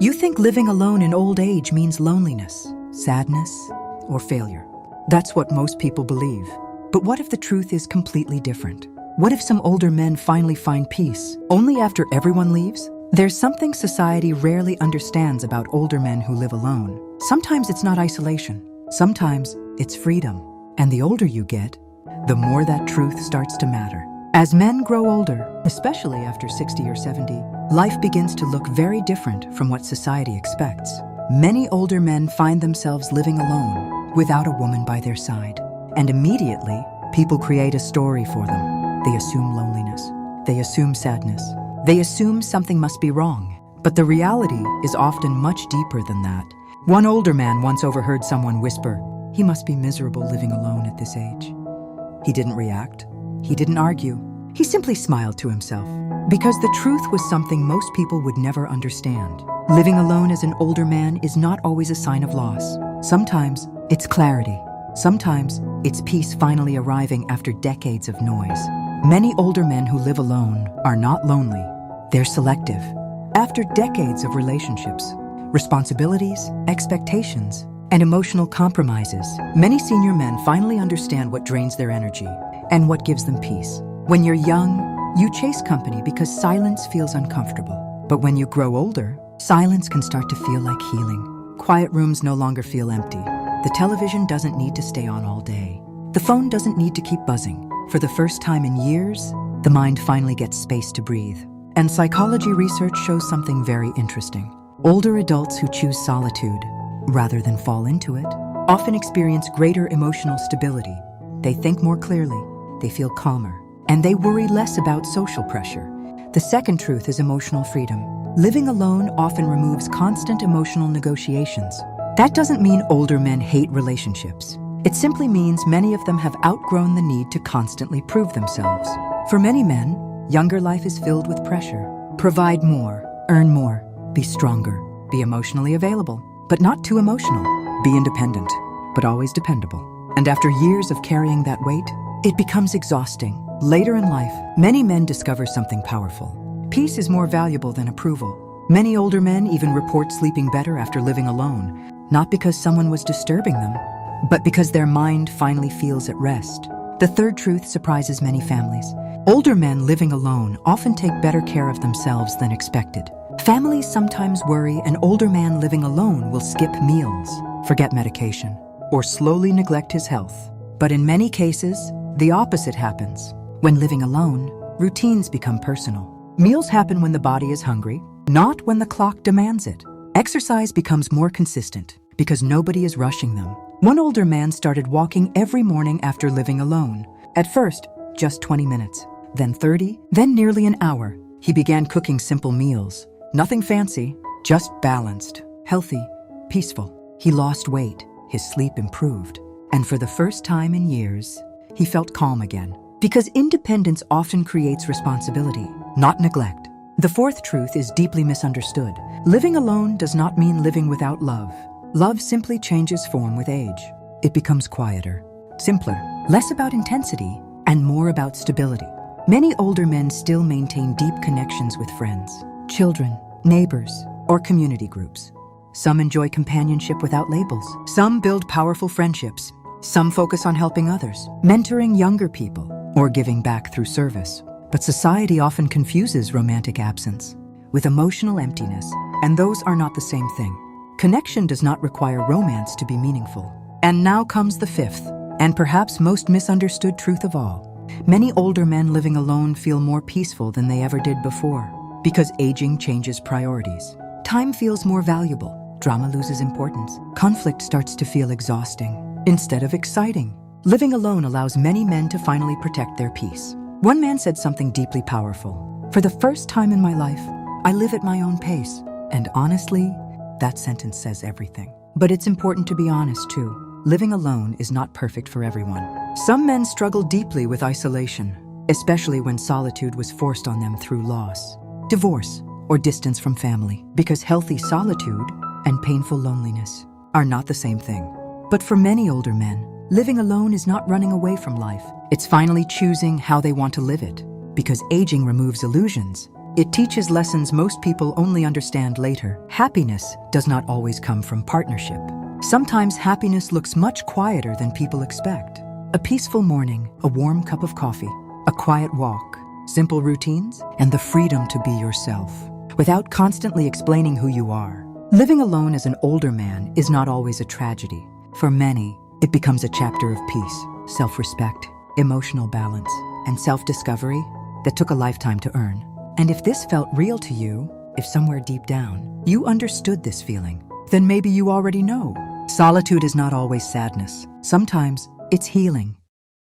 You think living alone in old age means loneliness, sadness, or failure. That's what most people believe. But what if the truth is completely different? What if some older men finally find peace, only after everyone leaves? There's something society rarely understands about older men who live alone. Sometimes it's not isolation. Sometimes it's freedom. And the older you get, the more that truth starts to matter. As men grow older, especially after 60 or 70, life begins to look very different from what society expects. Many older men find themselves living alone, without a woman by their side. And immediately, people create a story for them. They assume loneliness. They assume sadness. They assume something must be wrong. But the reality is often much deeper than that. One older man once overheard someone whisper, "He must be miserable living alone at this age." He didn't react. He didn't argue. He simply smiled to himself, because the truth was something most people would never understand. Living alone as an older man is not always a sign of loss. Sometimes it's clarity. Sometimes it's peace finally arriving after decades of noise. Many older men who live alone are not lonely. They're selective. After decades of relationships, responsibilities, expectations, and emotional compromises, many senior men finally understand what drains their energy and what gives them peace. When you're young, you chase company because silence feels uncomfortable. But when you grow older, silence can start to feel like healing. Quiet rooms no longer feel empty. The television doesn't need to stay on all day. The phone doesn't need to keep buzzing. For the first time in years, the mind finally gets space to breathe. And psychology research shows something very interesting. Older adults who choose solitude, rather than fall into it, often experience greater emotional stability. They think more clearly, they feel calmer, and they worry less about social pressure. The second truth is emotional freedom. Living alone often removes constant emotional negotiations. That doesn't mean older men hate relationships. It simply means many of them have outgrown the need to constantly prove themselves. For many men, younger life is filled with pressure. Provide more, earn more, be stronger, be emotionally available, but not too emotional. Be independent, but always dependable. And after years of carrying that weight, it becomes exhausting. Later in life, many men discover something powerful. Peace is more valuable than approval. Many older men even report sleeping better after living alone, not because someone was disturbing them, but because their mind finally feels at rest. The third truth surprises many families. Older men living alone often take better care of themselves than expected. Families sometimes worry an older man living alone will skip meals, forget medication, or slowly neglect his health. But in many cases, the opposite happens. When living alone, routines become personal. Meals happen when the body is hungry, not when the clock demands it. Exercise becomes more consistent because nobody is rushing them. One older man started walking every morning after living alone. At first, just 20 minutes, then 30, then nearly an hour. He began cooking simple meals. Nothing fancy, just balanced, healthy, peaceful. He lost weight, his sleep improved, and for the first time in years, he felt calm again. Because independence often creates responsibility, not neglect. The fourth truth is deeply misunderstood. Living alone does not mean living without love. Love simply changes form with age. It becomes quieter, simpler, less about intensity, and more about stability. Many older men still maintain deep connections with friends, children, neighbors, or community groups. Some enjoy companionship without labels. Some build powerful friendships. Some focus on helping others, mentoring younger people, or giving back through service. But society often confuses romantic absence with emotional emptiness, and those are not the same thing. Connection does not require romance to be meaningful. And now comes the fifth, and perhaps most misunderstood truth of all. Many older men living alone feel more peaceful than they ever did before, because aging changes priorities. Time feels more valuable. Drama loses importance. Conflict starts to feel exhausting instead of exciting. Living alone allows many men to finally protect their peace. One man said something deeply powerful. "For the first time in my life, I live at my own pace." And honestly, that sentence says everything. But it's important to be honest too. Living alone is not perfect for everyone. Some men struggle deeply with isolation, especially when solitude was forced on them through loss, divorce, or distance from family. Because healthy solitude and painful loneliness are not the same thing. But for many older men, living alone is not running away from life. It's finally choosing how they want to live it. Because aging removes illusions, It teaches lessons most people only understand later. Happiness does not always come from partnership. Sometimes happiness looks much quieter than people expect. A peaceful morning, a warm cup of coffee, a quiet walk, simple routines, and the freedom to be yourself, without constantly explaining who you are. Living alone as an older man is not always a tragedy. For many, it becomes a chapter of peace, self-respect, emotional balance, and self-discovery that took a lifetime to earn. And if this felt real to you, if somewhere deep down you understood this feeling, then maybe you already know. Solitude is not always sadness. Sometimes it's healing.